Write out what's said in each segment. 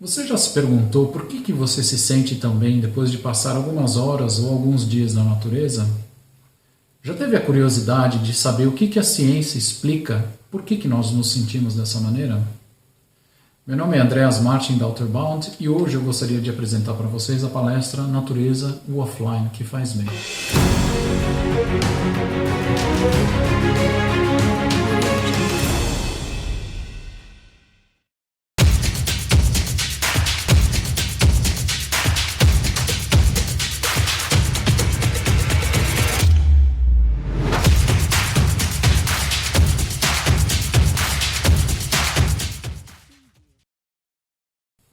Você já se perguntou por que você se sente tão bem depois de passar algumas horas ou alguns dias na natureza? Já teve a curiosidade de saber o que a ciência explica por que nós nos sentimos dessa maneira? Meu nome é Andreas Martin da Outerbound e hoje eu gostaria de apresentar para vocês a palestra Natureza, o Offline que faz bem.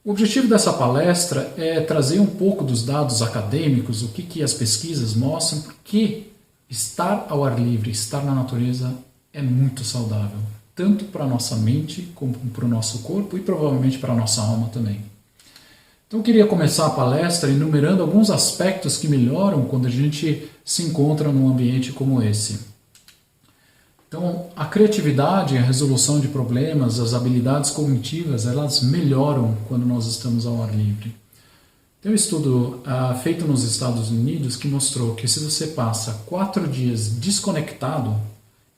O objetivo dessa palestra é trazer um pouco dos dados acadêmicos, o que as pesquisas mostram, porque estar ao ar livre, estar na natureza é muito saudável, tanto para a nossa mente como para o nosso corpo e provavelmente para a nossa alma também. Então eu queria começar a palestra enumerando alguns aspectos que melhoram quando a gente se encontra num ambiente como esse. Então, a criatividade, a resolução de problemas, as habilidades cognitivas, elas melhoram quando nós estamos ao ar livre. Tem um estudo feito nos Estados Unidos que mostrou que se você passa 4 dias desconectado,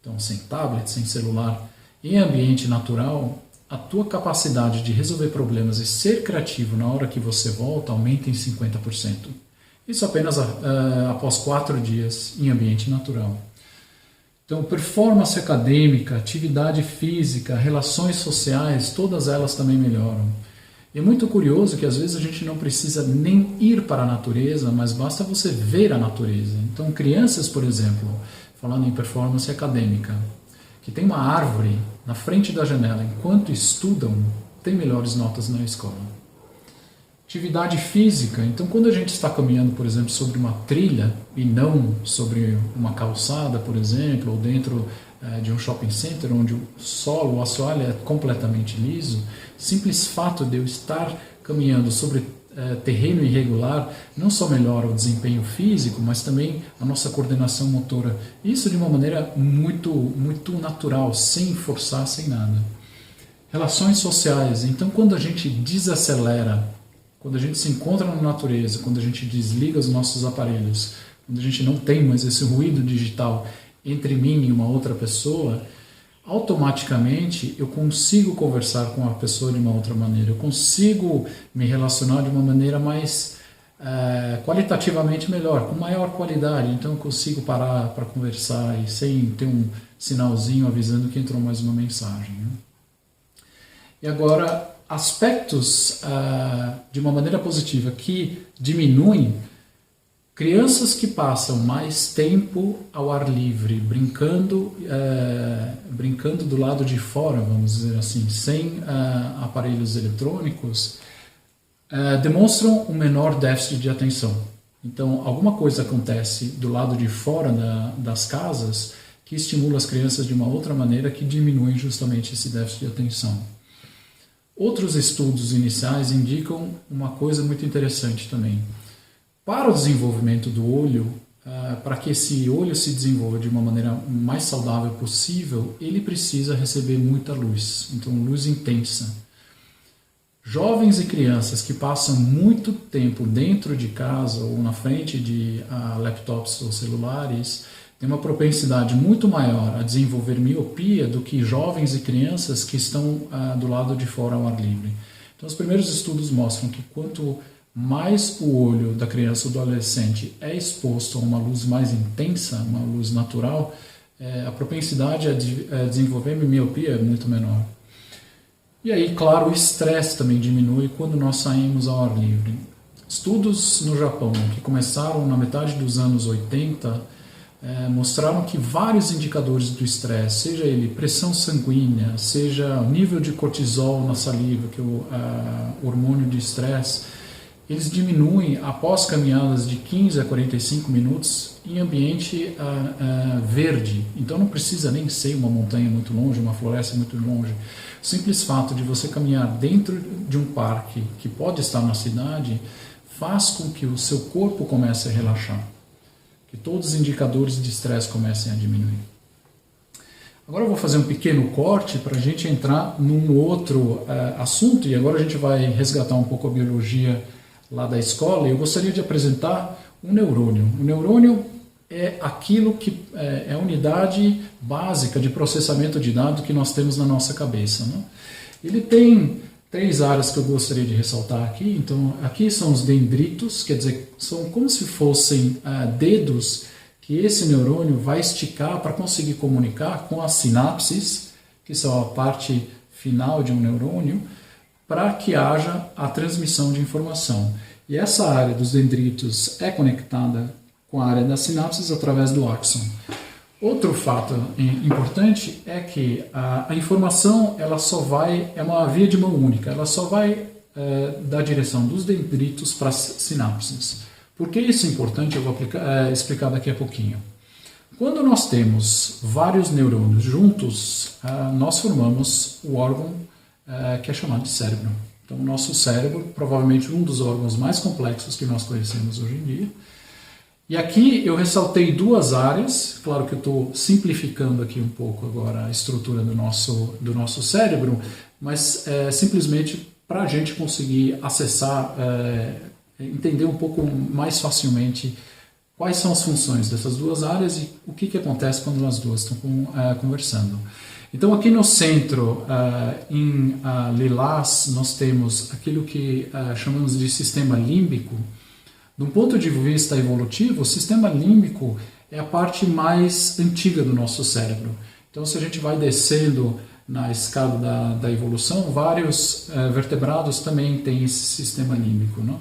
então sem tablet, sem celular, em ambiente natural, a tua capacidade de resolver problemas e ser criativo na hora que você volta aumenta em 50%. Isso apenas após 4 dias em ambiente natural. Então, performance acadêmica, atividade física, relações sociais, todas elas também melhoram. E é muito curioso que às vezes a gente não precisa nem ir para a natureza, mas basta você ver a natureza. Então, crianças, por exemplo, falando em performance acadêmica, que tem uma árvore na frente da janela enquanto estudam, tem melhores notas na escola. Atividade física, então quando a gente está caminhando, por exemplo, sobre uma trilha e não sobre uma calçada, por exemplo, ou dentro de um shopping center onde o solo, o assoalho é completamente liso, simples fato de eu estar caminhando sobre terreno irregular não só melhora o desempenho físico, mas também a nossa coordenação motora. Isso de uma maneira muito natural, sem forçar, sem nada. Relações sociais, então quando a gente desacelera, quando a gente se encontra na natureza, quando a gente desliga os nossos aparelhos, quando a gente não tem mais esse ruído digital entre mim e uma outra pessoa, automaticamente eu consigo conversar com a pessoa de uma outra maneira, eu consigo me relacionar de uma maneira mais qualitativamente melhor, com maior qualidade, então eu consigo parar para conversar e sem ter um sinalzinho avisando que entrou mais uma mensagem, né? E agora, aspectos de uma maneira positiva que diminuem, crianças que passam mais tempo ao ar livre, brincando do lado de fora, vamos dizer assim, sem aparelhos eletrônicos, demonstram um menor déficit de atenção. Então, alguma coisa acontece do lado de fora das casas que estimula as crianças de uma outra maneira que diminui justamente esse déficit de atenção. Outros estudos iniciais indicam uma coisa muito interessante também. Para o desenvolvimento do olho, para que esse olho se desenvolva de uma maneira mais saudável possível, ele precisa receber muita luz, então luz intensa. Jovens e crianças que passam muito tempo dentro de casa ou na frente de laptops ou celulares tem uma propensidade muito maior a desenvolver miopia do que jovens e crianças que estão do lado de fora ao ar livre. Então, os primeiros estudos mostram que quanto mais o olho da criança ou do adolescente é exposto a uma luz mais intensa, uma luz natural, a propensidade a desenvolver miopia é muito menor. E aí, claro, o estresse também diminui quando nós saímos ao ar livre. Estudos no Japão, que começaram na metade dos anos 80, mostraram que vários indicadores do estresse, seja ele pressão sanguínea, seja o nível de cortisol na saliva, que é o hormônio de estresse, eles diminuem após caminhadas de 15 a 45 minutos em ambiente verde. Então não precisa nem ser uma montanha muito longe, uma floresta muito longe. O simples fato de você caminhar dentro de um parque que pode estar na cidade faz com que o seu corpo comece a relaxar, que todos os indicadores de estresse comecem a diminuir. Agora eu vou fazer um pequeno corte para a gente entrar num outro assunto, e agora a gente vai resgatar um pouco a biologia lá da escola. Eu gostaria de apresentar um neurônio. O neurônio é aquilo que é a unidade básica de processamento de dados que nós temos na nossa cabeça, né? Ele tem 3 áreas que eu gostaria de ressaltar aqui. Então, aqui são os dendritos, quer dizer, são como se fossem dedos que esse neurônio vai esticar para conseguir comunicar com as sinapses, que são a parte final de um neurônio, para que haja a transmissão de informação. E essa área dos dendritos é conectada com a área das sinapses através do axon. Outro fato importante é que a informação ela só vai, é uma via de mão única, ela só vai da direção dos dendritos para as sinapses. Por que isso é importante? Eu vou explicar daqui a pouquinho. Quando nós temos vários neurônios juntos, nós formamos o órgão que é chamado de cérebro. Então, o nosso cérebro, provavelmente um dos órgãos mais complexos que nós conhecemos hoje em dia. E aqui eu ressaltei 2 áreas, claro que eu estou simplificando aqui um pouco agora a estrutura do nosso cérebro, mas simplesmente para a gente conseguir acessar, entender um pouco mais facilmente quais são as funções dessas 2 áreas e o que acontece quando as duas estão conversando. Então, aqui no centro, em lilás, nós temos aquilo que chamamos de sistema límbico. De um ponto de vista evolutivo, o sistema límbico é a parte mais antiga do nosso cérebro. Então, se a gente vai descendo na escada da evolução, vários vertebrados também têm esse sistema límbico, não?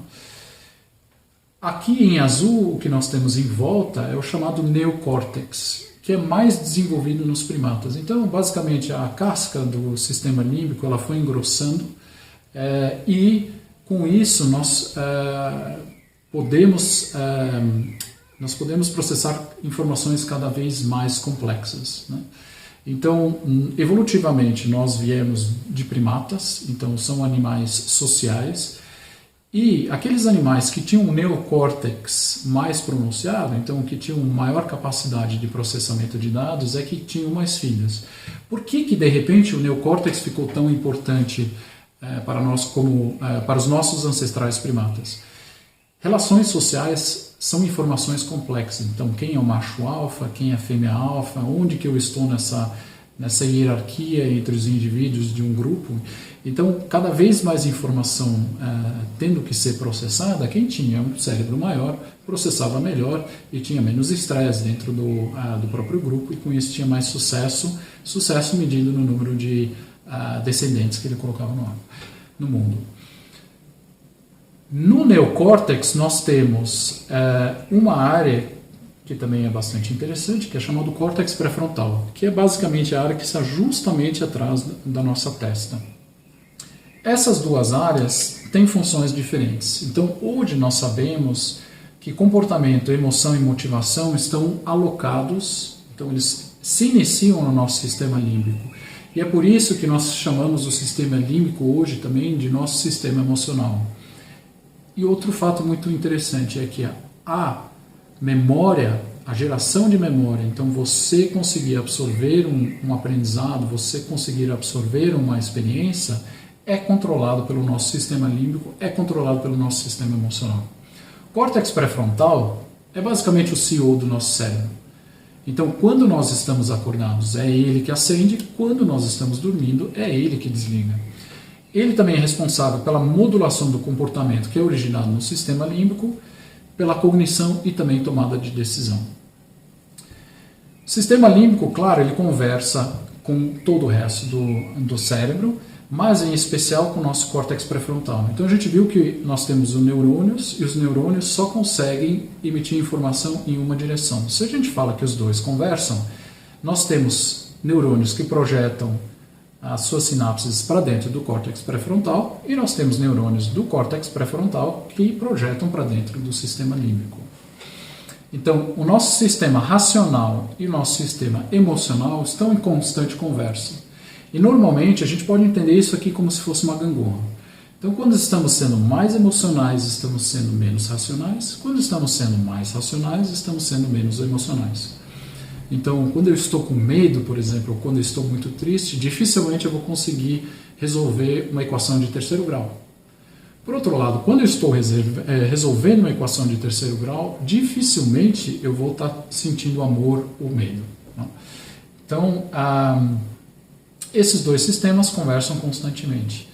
Aqui em azul, o que nós temos em volta é o chamado neocórtex, que é mais desenvolvido nos primatas. Então, basicamente, a casca do sistema límbico ela foi engrossando e, com isso, nós podemos processar informações cada vez mais complexas, né? Então, evolutivamente, nós viemos de primatas, então são animais sociais. E aqueles animais que tinham um neocórtex mais pronunciado, então que tinham maior capacidade de processamento de dados, é que tinham mais filhos. Por que de repente o neocórtex ficou tão importante para nós como para os nossos ancestrais primatas? Relações sociais são informações complexas. Então, quem é o macho alfa, quem é a fêmea alfa, onde que eu estou nessa hierarquia entre os indivíduos de um grupo. Então, cada vez mais informação tendo que ser processada, quem tinha um cérebro maior processava melhor e tinha menos estresse dentro do próprio grupo, e com isso tinha mais sucesso medido no número de descendentes que ele colocava no mundo. No neocórtex nós temos uma área que também é bastante interessante, que é chamado córtex pré-frontal, que é basicamente a área que está justamente atrás da nossa testa. Essas 2 áreas têm funções diferentes. Então, hoje nós sabemos que comportamento, emoção e motivação estão alocados, então eles se iniciam no nosso sistema límbico. E é por isso que nós chamamos o sistema límbico hoje também de nosso sistema emocional. E outro fato muito interessante é que a memória, a geração de memória, então você conseguir absorver um aprendizado, você conseguir absorver uma experiência, é controlado pelo nosso sistema límbico, é controlado pelo nosso sistema emocional. O córtex pré-frontal é basicamente o CEO do nosso cérebro. Então, quando nós estamos acordados, é ele que acende, quando nós estamos dormindo, é ele que desliga. Ele também é responsável pela modulação do comportamento, que é originado no sistema límbico, pela cognição e também tomada de decisão. O sistema límbico, claro, ele conversa com todo o resto do cérebro, mas em especial com o nosso córtex pré-frontal. Então a gente viu que nós temos os neurônios, e os neurônios só conseguem emitir informação em uma direção. Se a gente fala que os dois conversam, nós temos neurônios que projetam as suas sinapses para dentro do córtex pré-frontal, e nós temos neurônios do córtex pré-frontal que projetam para dentro do sistema límbico. Então, o nosso sistema racional e o nosso sistema emocional estão em constante conversa. E normalmente a gente pode entender isso aqui como se fosse uma gangorra. Então, quando estamos sendo mais emocionais, estamos sendo menos racionais. Quando estamos sendo mais racionais, estamos sendo menos emocionais. Então, quando eu estou com medo, por exemplo, ou quando eu estou muito triste, dificilmente eu vou conseguir resolver uma equação de terceiro grau. Por outro lado, quando eu estou resolvendo uma equação de terceiro grau, dificilmente eu vou estar sentindo amor ou medo. Então, esses dois sistemas conversam constantemente.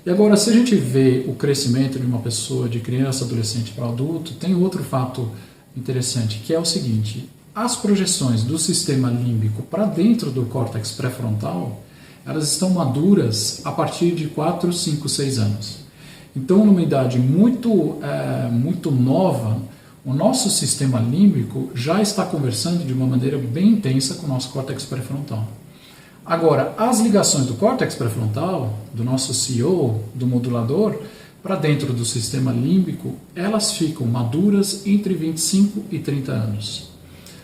E agora, se a gente vê o crescimento de uma pessoa, de criança, adolescente para adulto, tem outro fato interessante, que é o seguinte: as projeções do sistema límbico para dentro do córtex pré-frontal, elas estão maduras a partir de 4, 5, 6 anos. Então, numa idade muito nova, o nosso sistema límbico já está conversando de uma maneira bem intensa com o nosso córtex pré-frontal. Agora, as ligações do córtex pré-frontal, do nosso CEO, do modulador, para dentro do sistema límbico, elas ficam maduras entre 25 e 30 anos.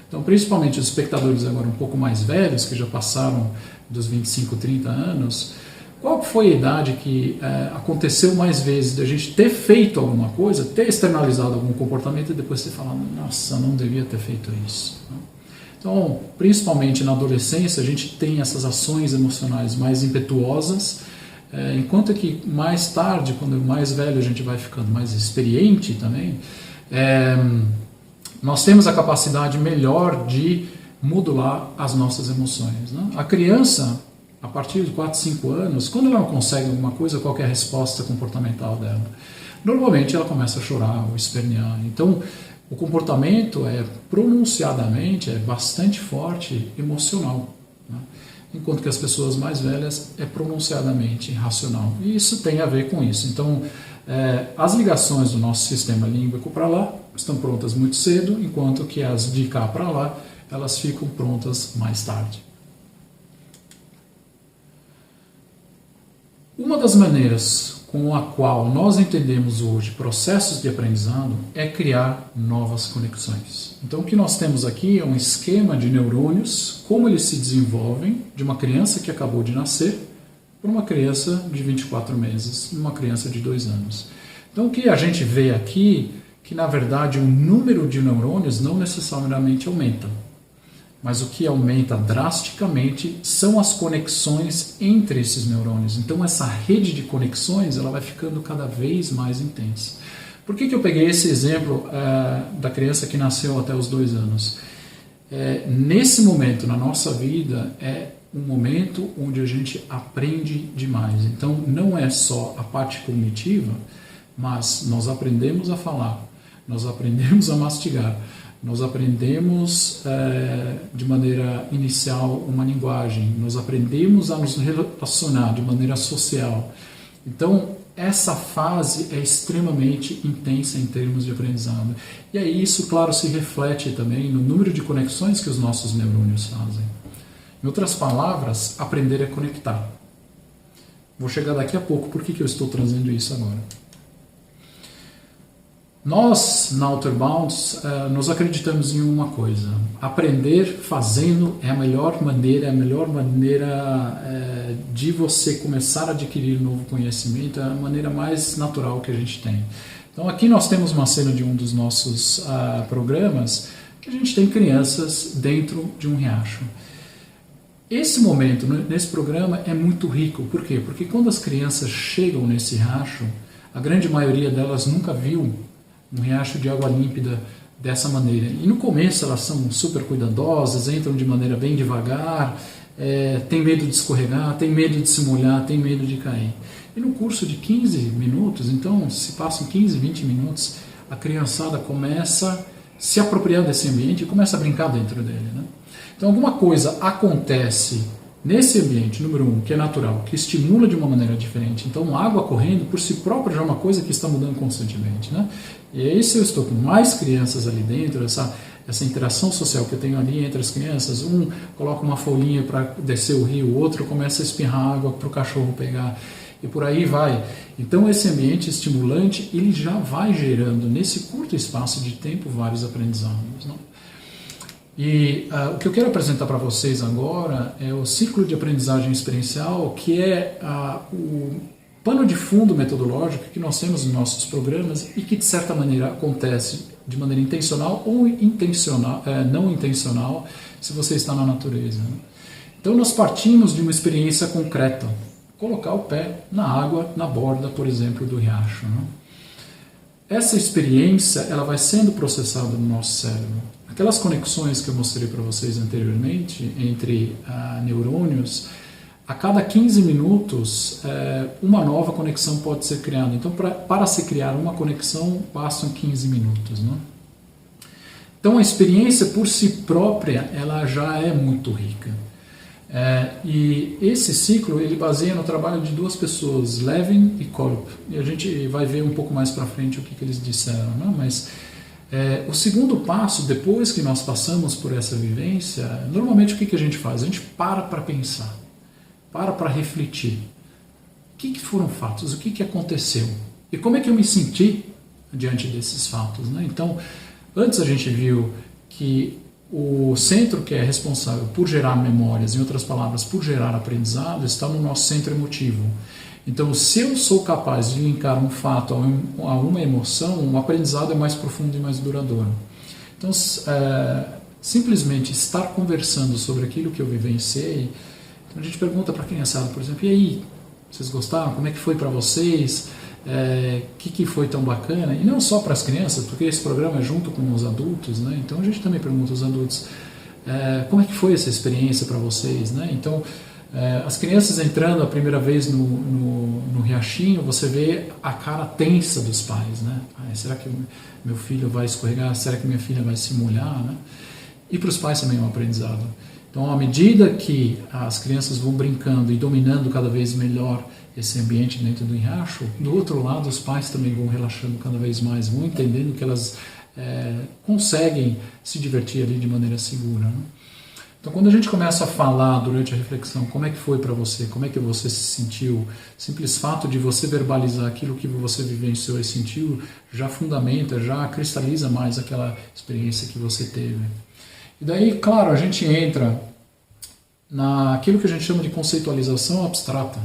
Então, principalmente os espectadores agora um pouco mais velhos, que já passaram dos 25, 30 anos, qual foi a idade que aconteceu mais vezes da gente ter feito alguma coisa, ter externalizado algum comportamento e depois ter falado, nossa, não devia ter feito isso. Então, principalmente na adolescência, a gente tem essas ações emocionais mais impetuosas, enquanto que mais tarde, quando mais velho a gente vai ficando mais experiente também, nós temos a capacidade melhor de modular as nossas emoções. Né? A criança, a partir de 4, 5 anos, quando ela não consegue alguma coisa, qual é a resposta comportamental dela? Normalmente ela começa a chorar ou espernear. Então, o comportamento pronunciadamente, bastante forte, emocional. Né? Enquanto que as pessoas mais velhas é pronunciadamente racional. E isso tem a ver com isso. Então, as ligações do nosso sistema límbico para lá estão prontas muito cedo, enquanto que as de cá para lá, elas ficam prontas mais tarde. Uma das maneiras com a qual nós entendemos hoje processos de aprendizado é criar novas conexões. Então, o que nós temos aqui é um esquema de neurônios, como eles se desenvolvem de uma criança que acabou de nascer para uma criança de 24 meses, uma criança de 2 anos. Então, o que a gente vê aqui, que na verdade o número de neurônios não necessariamente aumenta. Mas o que aumenta drasticamente são as conexões entre esses neurônios. Então essa rede de conexões ela vai ficando cada vez mais intensa. Por que eu peguei esse exemplo da criança que nasceu até os 2 anos? Nesse momento na nossa vida é um momento onde a gente aprende demais. Então não é só a parte cognitiva, mas nós aprendemos a falar, nós aprendemos a mastigar, nós aprendemos de maneira inicial uma linguagem, nós aprendemos a nos relacionar de maneira social. Então, essa fase é extremamente intensa em termos de aprendizado. E aí isso, claro, se reflete também no número de conexões que os nossos neurônios fazem. Em outras palavras, aprender é conectar. Vou chegar daqui a pouco, por que eu estou trazendo isso agora? Nós, na Outer Bounds, nós acreditamos em uma coisa: aprender fazendo é a melhor maneira de você começar a adquirir novo conhecimento, é a maneira mais natural que a gente tem. Então aqui nós temos uma cena de um dos nossos programas, que a gente tem crianças dentro de um riacho. Esse momento, nesse programa, é muito rico. Por quê? Porque quando as crianças chegam nesse riacho, a grande maioria delas nunca viu um riacho de água límpida dessa maneira. E no começo elas são super cuidadosas, entram de maneira bem devagar, tem medo de escorregar, tem medo de se molhar, tem medo de cair. E no curso de 15 minutos, então se passam 15, 20 minutos, a criançada começa a se apropriar desse ambiente e começa a brincar dentro dele. Né? Então alguma coisa acontece nesse ambiente, número 1, que é natural, que estimula de uma maneira diferente. Então, a água correndo por si própria já é uma coisa que está mudando constantemente. Né? E aí, se eu estou com mais crianças ali dentro, essa interação social que eu tenho ali entre as crianças, um coloca uma folhinha para descer o rio, o outro começa a espirrar água para o cachorro pegar, e por aí vai. Então, esse ambiente estimulante, ele já vai gerando, nesse curto espaço de tempo, vários aprendizados. Né? E o que eu quero apresentar para vocês agora é o ciclo de aprendizagem experiencial, que é pano de fundo metodológico que nós temos nos nossos programas e que, de certa maneira, acontece de maneira intencional ou não intencional, se você está na natureza. Né? Então, nós partimos de uma experiência concreta. Colocar o pé na água, na borda, por exemplo, do riacho. Né? Essa experiência ela vai sendo processada no nosso cérebro. Aquelas conexões que eu mostrei para vocês anteriormente entre neurônios, a cada 15 minutos uma nova conexão pode ser criada. Então, para se criar uma conexão, bastam 15 minutos. Né? Então, a experiência por si própria ela já é muito rica. E esse ciclo ele baseia no trabalho de duas pessoas, Levin e Kolb. E a gente vai ver um pouco mais para frente o que eles disseram. Né? Mas o segundo passo, depois que nós passamos por essa vivência, normalmente o que a gente faz? A gente para pensar, para refletir. O que foram fatos? O que aconteceu? E como é que eu me senti diante desses fatos? Né? Então, antes a gente viu que o centro que é responsável por gerar memórias, em outras palavras, por gerar aprendizado, está no nosso centro emotivo. Então, se eu sou capaz de linkar um fato a uma emoção, o aprendizado é mais profundo e mais duradouro. Então, simplesmente estar conversando sobre aquilo que eu vivenciei, então a gente pergunta para a criançada, por exemplo, e aí, vocês gostaram? Como é que foi para vocês? Que foi tão bacana? E não só para as crianças, porque esse programa é junto com os adultos, né? Então a gente também pergunta aos adultos, como é que foi essa experiência para vocês, né? Então, as crianças entrando a primeira vez no riachinho, você vê a cara tensa dos pais, né? Será que meu filho vai escorregar? Será que minha filha vai se molhar, né? E para os pais também é um aprendizado. Então, à medida que as crianças vão brincando e dominando cada vez melhor esse ambiente dentro do riacho, do outro lado os pais também vão relaxando cada vez mais, vão entendendo que elas conseguem se divertir ali de maneira segura. Né? Então, quando a gente começa a falar durante a reflexão, como é que foi para você, como é que você se sentiu, simples fato de você verbalizar aquilo que você vivenciou e sentiu, já fundamenta, já cristaliza mais aquela experiência que você teve. E daí, claro, a gente entra naquilo que a gente chama de conceitualização abstrata.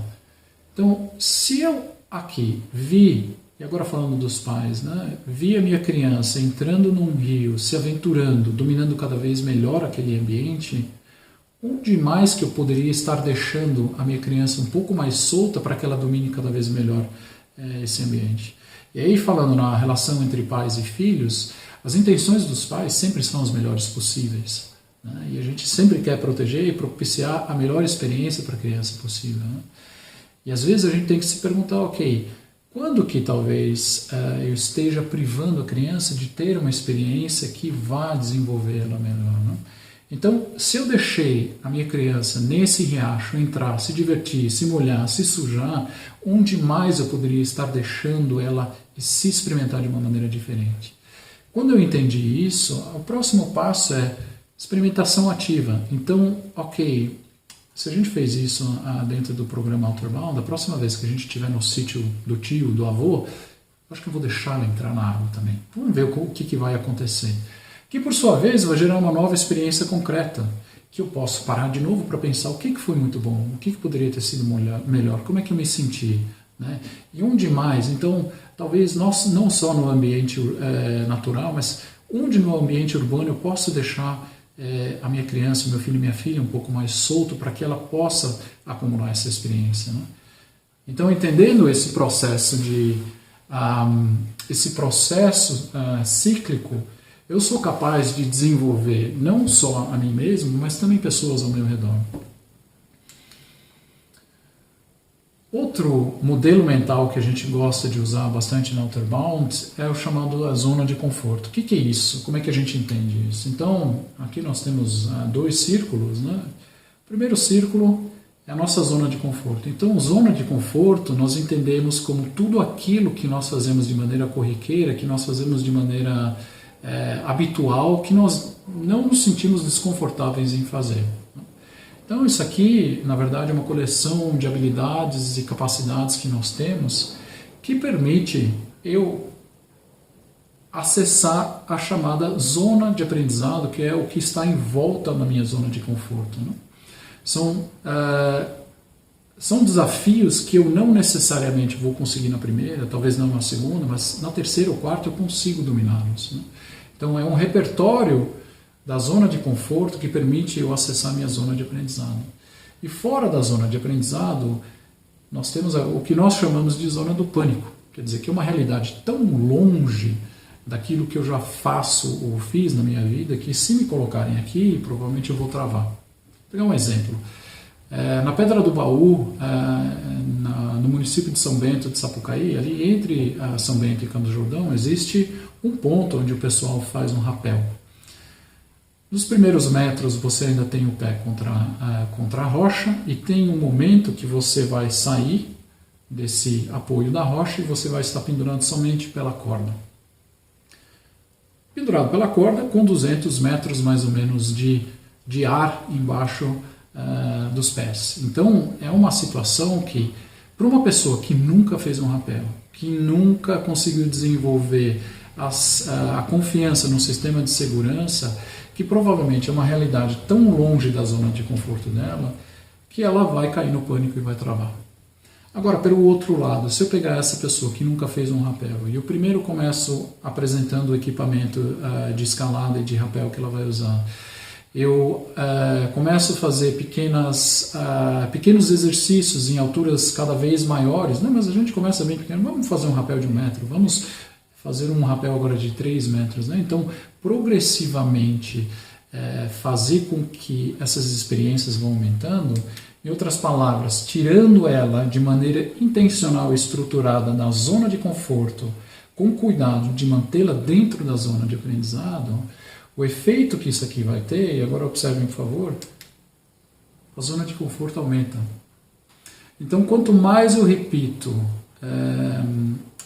Então, se eu aqui vi, e agora falando dos pais, né, vi a minha criança entrando num rio, se aventurando, dominando cada vez melhor aquele ambiente, onde mais que eu poderia estar deixando a minha criança um pouco mais solta para que ela domine cada vez melhor esse ambiente? E aí, falando na relação entre pais e filhos, as intenções dos pais sempre são as melhores possíveis. Né? E a gente sempre quer proteger e propiciar a melhor experiência para a criança possível. Né? E às vezes a gente tem que se perguntar, ok, quando que talvez eu esteja privando a criança de ter uma experiência que vá desenvolvê-la melhor? Né? Então, se eu deixei a minha criança nesse riacho entrar, se divertir, se molhar, se sujar, onde mais eu poderia estar deixando ela se experimentar de uma maneira diferente? Quando eu entendi isso, o próximo passo é experimentação ativa. Então, ok, se a gente fez isso dentro do programa Outerbound, da próxima vez que a gente estiver no sítio do tio, do avô, acho que eu vou deixar ela entrar na água também. Vamos ver o que vai acontecer. Que, por sua vez, vai gerar uma nova experiência concreta, que eu posso parar de novo para pensar o que foi muito bom, o que poderia ter sido melhor, como é que eu me senti, né? E onde mais? Então, talvez não só no ambiente natural, mas onde no ambiente urbano eu posso deixar a minha criança, meu filho e minha filha um pouco mais solto para que ela possa acumular essa experiência. Né? Então, entendendo esse processo cíclico, eu sou capaz de desenvolver não só a mim mesmo, mas também pessoas ao meu redor. Outro modelo mental que a gente gosta de usar bastante na Outerbound é o chamado a zona de conforto. O que é isso? Como é que a gente entende isso? Então, aqui nós temos dois círculos. Né? O primeiro círculo é a nossa zona de conforto. Então, zona de conforto nós entendemos como tudo aquilo que nós fazemos de maneira corriqueira, que nós fazemos de maneira habitual, que nós não nos sentimos desconfortáveis em fazer. Então isso aqui, na verdade, é uma coleção de habilidades e capacidades que nós temos que permite eu acessar a chamada zona de aprendizado, que é o que está em volta da minha zona de conforto. Né? São são desafios que eu não necessariamente vou conseguir na primeira, talvez não na segunda, mas na terceira ou quarta eu consigo dominá-los, né? Então é um repertório da zona de conforto que permite eu acessar a minha zona de aprendizado. E fora da zona de aprendizado, nós temos o que nós chamamos de zona do pânico. Quer dizer, que é uma realidade tão longe daquilo que eu já faço ou fiz na minha vida, que se me colocarem aqui, provavelmente eu vou travar. Vou pegar um exemplo. Na Pedra do Baú, no município de São Bento de Sapucaí, ali entre São Bento e Campos do Jordão, existe um ponto onde o pessoal faz um rapel. Nos primeiros metros você ainda tem o pé contra a rocha e tem um momento que você vai sair desse apoio da rocha e você vai estar pendurado somente pela corda. Pendurado pela corda com 200 metros mais ou menos de ar embaixo dos pés. Então é uma situação que, para uma pessoa que nunca fez um rapel, que nunca conseguiu desenvolver a confiança no sistema de segurança, que provavelmente é uma realidade tão longe da zona de conforto dela, que ela vai cair no pânico e vai travar. Agora, pelo outro lado, se eu pegar essa pessoa que nunca fez um rapel e eu primeiro começo apresentando o equipamento de escalada e de rapel que ela vai usar, eu começo a fazer pequenos exercícios em alturas cada vez maiores. Não, mas a gente começa bem pequeno, vamos fazer um rapel de 1 metro, vamos fazer um rapel agora de 3 metros. Né? Então, progressivamente, fazer com que essas experiências vão aumentando, em outras palavras, tirando ela de maneira intencional e estruturada da zona de conforto, com cuidado de mantê-la dentro da zona de aprendizado, o efeito que isso aqui vai ter, e agora observem por favor, a zona de conforto aumenta. Então, quanto mais eu repito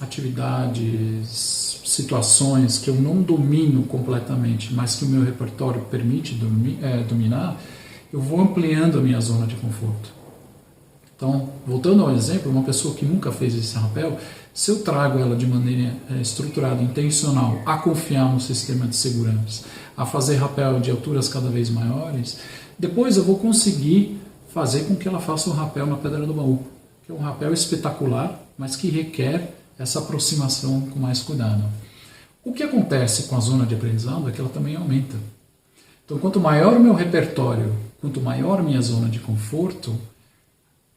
atividades, situações que eu não domino completamente, mas que o meu repertório permite dominar, eu vou ampliando a minha zona de conforto. Então, voltando ao exemplo, uma pessoa que nunca fez esse rapel, se eu trago ela de maneira estruturada, intencional, a confiar no sistema de segurança, a fazer rapel de alturas cada vez maiores, depois eu vou conseguir fazer com que ela faça o rapel na Pedra do Baú, que é um rapel espetacular, mas que requer essa aproximação com mais cuidado. O que acontece com a zona de aprendizado é que ela também aumenta. Então, quanto maior o meu repertório, quanto maior a minha zona de conforto,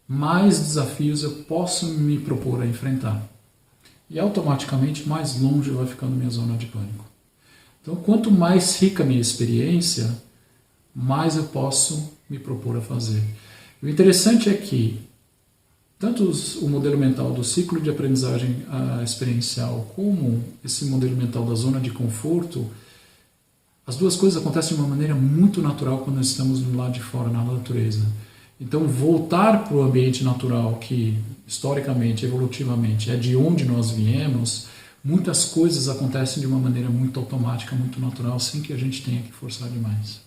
mais desafios eu posso me propor a enfrentar. E automaticamente mais longe vai ficando minha zona de pânico. Então, quanto mais rica a minha experiência, mais eu posso me propor a fazer. O interessante é que tanto o modelo mental do ciclo de aprendizagem experiencial como esse modelo mental da zona de conforto, as duas coisas acontecem de uma maneira muito natural quando nós estamos do lado de fora, na natureza. Então, voltar para o ambiente natural, que historicamente, evolutivamente, é de onde nós viemos, muitas coisas acontecem de uma maneira muito automática, muito natural, sem que a gente tenha que forçar demais.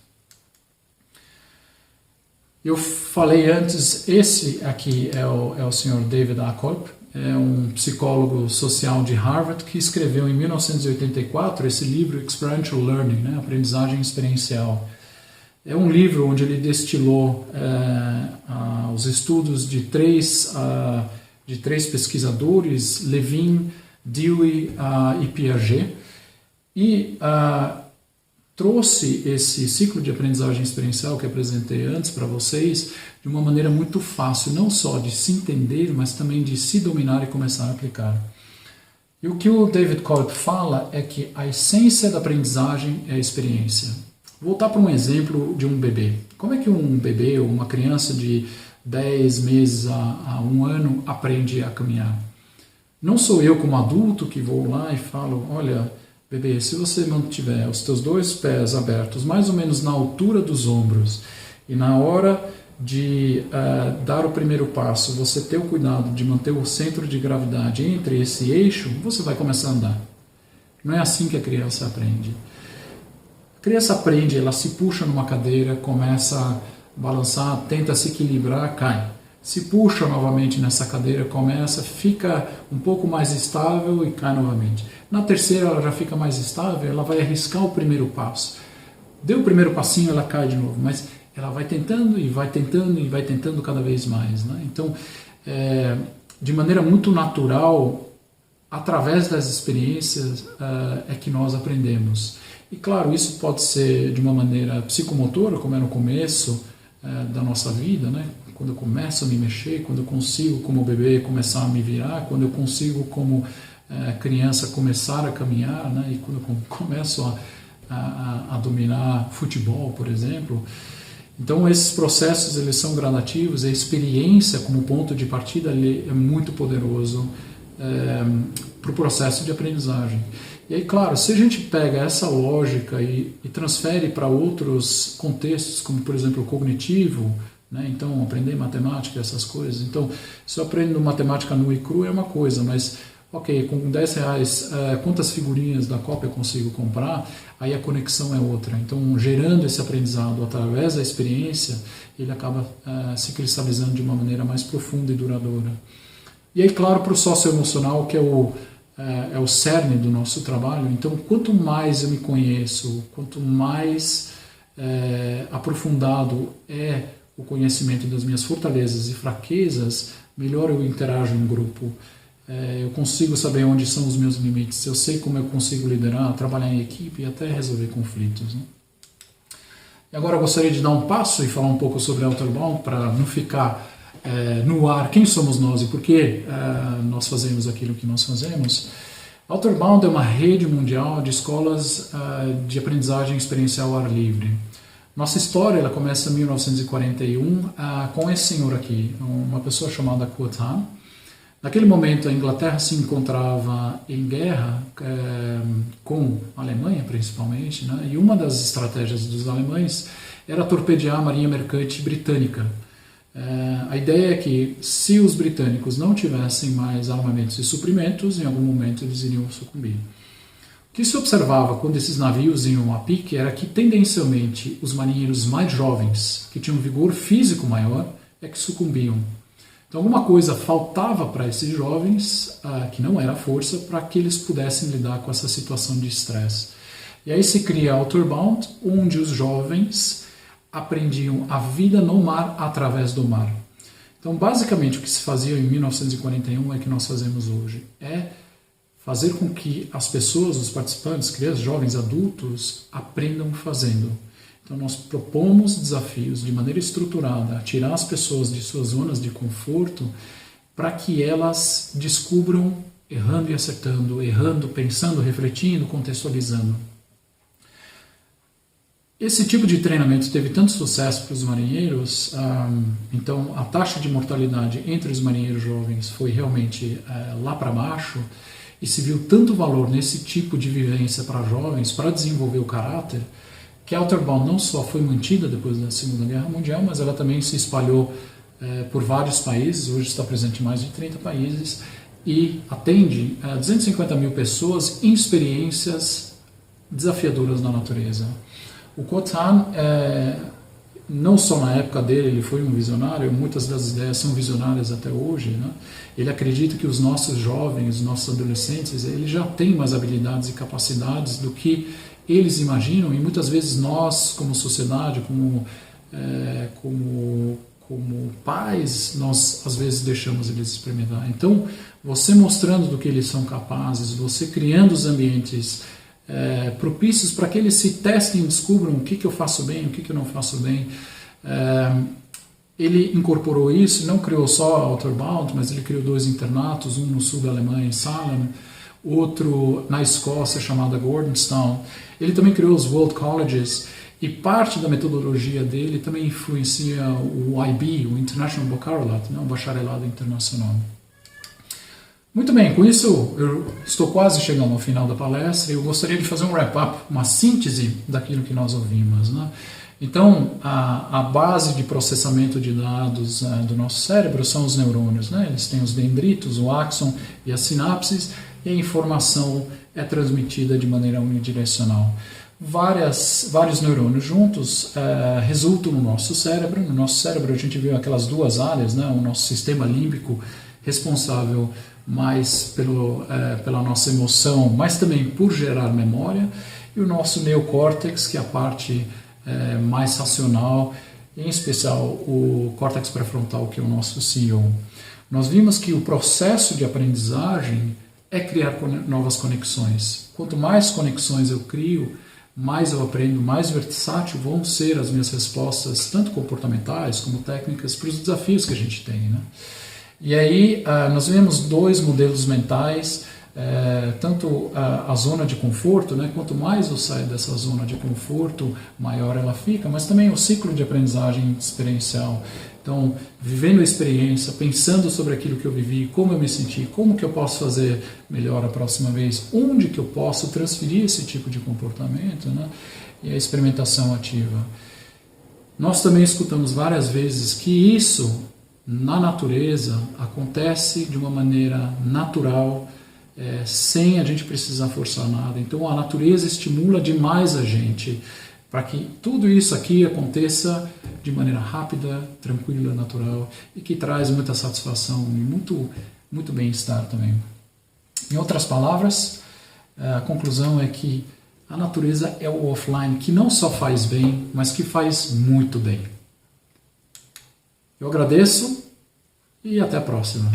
Eu falei antes, esse aqui é o Sr. David Akolb, é um psicólogo social de Harvard que escreveu em 1984 esse livro Experiential Learning, né, aprendizagem experiencial. É um livro onde ele destilou os estudos de três pesquisadores, Levin, Dewey e Piaget, e trouxe esse ciclo de aprendizagem experiencial que apresentei antes para vocês de uma maneira muito fácil, não só de se entender, mas também de se dominar e começar a aplicar. E o que o David Kolb fala é que a essência da aprendizagem é a experiência. Vou voltar para um exemplo de um bebê. Como é que um bebê ou uma criança de 10 meses a 1 ano aprende a caminhar? Não sou eu como adulto que vou lá e falo, olha, bebê, se você mantiver os teus 2 pés abertos mais ou menos na altura dos ombros e na hora de dar o primeiro passo, você ter o cuidado de manter o centro de gravidade entre esse eixo, você vai começar a andar. Não é assim que a criança aprende. A criança aprende, ela se puxa numa cadeira, começa a balançar, tenta se equilibrar, cai. Se puxa novamente nessa cadeira, fica um pouco mais estável e cai novamente. Na terceira ela já fica mais estável, ela vai arriscar o primeiro passo. Deu o primeiro passinho, ela cai de novo, mas ela vai tentando e vai tentando e vai tentando cada vez mais, né? Então, de maneira muito natural, através das experiências, é que nós aprendemos. E claro, isso pode ser de uma maneira psicomotora, como é no começo da nossa vida, né? Quando eu começo a me mexer, quando eu consigo, como bebê, começar a me virar, quando eu consigo, como criança, começar a caminhar, né? E quando eu começo a dominar futebol, por exemplo. Então, esses processos, eles são gradativos, a experiência como ponto de partida é muito poderoso para o processo de aprendizagem. E aí, claro, se a gente pega essa lógica e transfere para outros contextos, como, por exemplo, o cognitivo, né? Então, aprender matemática, essas coisas. Então, se eu aprendo matemática nua e crua é uma coisa, mas, ok, com R$10, quantas figurinhas da Copa eu consigo comprar? Aí a conexão é outra. Então, gerando esse aprendizado através da experiência, ele acaba se cristalizando de uma maneira mais profunda e duradoura. E aí, claro, para o socioemocional, que é o cerne do nosso trabalho. Então, quanto mais eu me conheço, quanto mais aprofundado é o conhecimento das minhas fortalezas e fraquezas, melhor eu interajo em grupo. Eu consigo saber onde são os meus limites, eu sei como eu consigo liderar, trabalhar em equipe e até resolver conflitos, né? E agora eu gostaria de dar um passo e falar um pouco sobre Outerbound, para não ficar no ar quem somos nós e por que nós fazemos aquilo que nós fazemos. Outerbound é uma rede mundial de escolas de aprendizagem experiencial ao ar livre. Nossa história ela começa em 1941 com esse senhor aqui, uma pessoa chamada Kurt Hahn. Naquele momento a Inglaterra se encontrava em guerra com a Alemanha principalmente, né? E uma das estratégias dos alemães era torpedear a marinha mercante britânica. A ideia é que se os britânicos não tivessem mais armamentos e suprimentos, em algum momento eles iriam sucumbir. O que se observava quando esses navios iam a pique era que tendencialmente os marinheiros mais jovens, que tinham vigor físico maior, é que sucumbiam. Então alguma coisa faltava para esses jovens, que não era força, para que eles pudessem lidar com essa situação de estresse. E aí se cria Outerbound, onde os jovens aprendiam a vida no mar através do mar. Então basicamente o que se fazia em 1941 é o que nós fazemos hoje. É fazer com que as pessoas, os participantes, crianças, jovens, adultos, aprendam fazendo. Então nós propomos desafios de maneira estruturada, a tirar as pessoas de suas zonas de conforto para que elas descubram errando e acertando, errando, pensando, refletindo, contextualizando. Esse tipo de treinamento teve tanto sucesso para os marinheiros, então a taxa de mortalidade entre os marinheiros jovens foi realmente lá para baixo, e se viu tanto valor nesse tipo de vivência para jovens, para desenvolver o caráter, que a Outerbound não só foi mantida depois da Segunda Guerra Mundial, mas ela também se espalhou por vários países, hoje está presente em mais de 30 países, e atende 250 mil pessoas em experiências desafiadoras na natureza. O Kurt Hahn, não só na época dele, ele foi um visionário, muitas das ideias são visionárias até hoje, né? Ele acredita que os nossos jovens, os nossos adolescentes, eles já têm mais habilidades e capacidades do que eles imaginam, e muitas vezes nós, como sociedade, como pais, nós às vezes deixamos eles experimentar. Então, você mostrando do que eles são capazes, você criando os ambientes propícios para que eles se testem e descubram o que eu faço bem, o que eu não faço bem. Ele incorporou isso, não criou só Outerbound, mas ele criou 2 internatos, um no sul da Alemanha, em Salem, outro na Escócia, chamada Gordonstown. Ele também criou os World Colleges, e parte da metodologia dele também influencia o IB, o International Baccalaureate, né, o bacharelado internacional. Muito bem, com isso eu estou quase chegando ao final da palestra e eu gostaria de fazer um wrap-up, uma síntese daquilo que nós ouvimos, né? Então, a base de processamento de dados do nosso cérebro são os neurônios, né? Eles têm os dendritos, o axon e as sinapses, e a informação é transmitida de maneira unidirecional. Vários neurônios juntos resultam no nosso cérebro. No nosso cérebro a gente viu aquelas 2 áreas, né? O nosso sistema límbico responsável mais pela nossa emoção, mas também por gerar memória, e o nosso neocórtex, que é a parte mais racional, em especial o córtex pré-frontal, que é o nosso CEO, nós vimos que o processo de aprendizagem é criar novas conexões. Quanto mais conexões eu crio, mais eu aprendo, mais versátil vão ser as minhas respostas, tanto comportamentais como técnicas, para os desafios que a gente tem, né? E aí nós vemos dois modelos mentais, tanto a zona de conforto, né? Quanto mais eu saio dessa zona de conforto, maior ela fica, mas também o ciclo de aprendizagem experiencial. Então, vivendo a experiência, pensando sobre aquilo que eu vivi, como eu me senti, como que eu posso fazer melhor a próxima vez, onde que eu posso transferir esse tipo de comportamento, né? E a experimentação ativa. Nós também escutamos várias vezes que isso, na natureza, acontece de uma maneira natural, sem a gente precisar forçar nada. Então, a natureza estimula demais a gente para que tudo isso aqui aconteça de maneira rápida, tranquila, natural e que traz muita satisfação e muito bem-estar também. Em outras palavras, a conclusão é que a natureza é o offline que não só faz bem, mas que faz muito bem. Eu agradeço e até a próxima.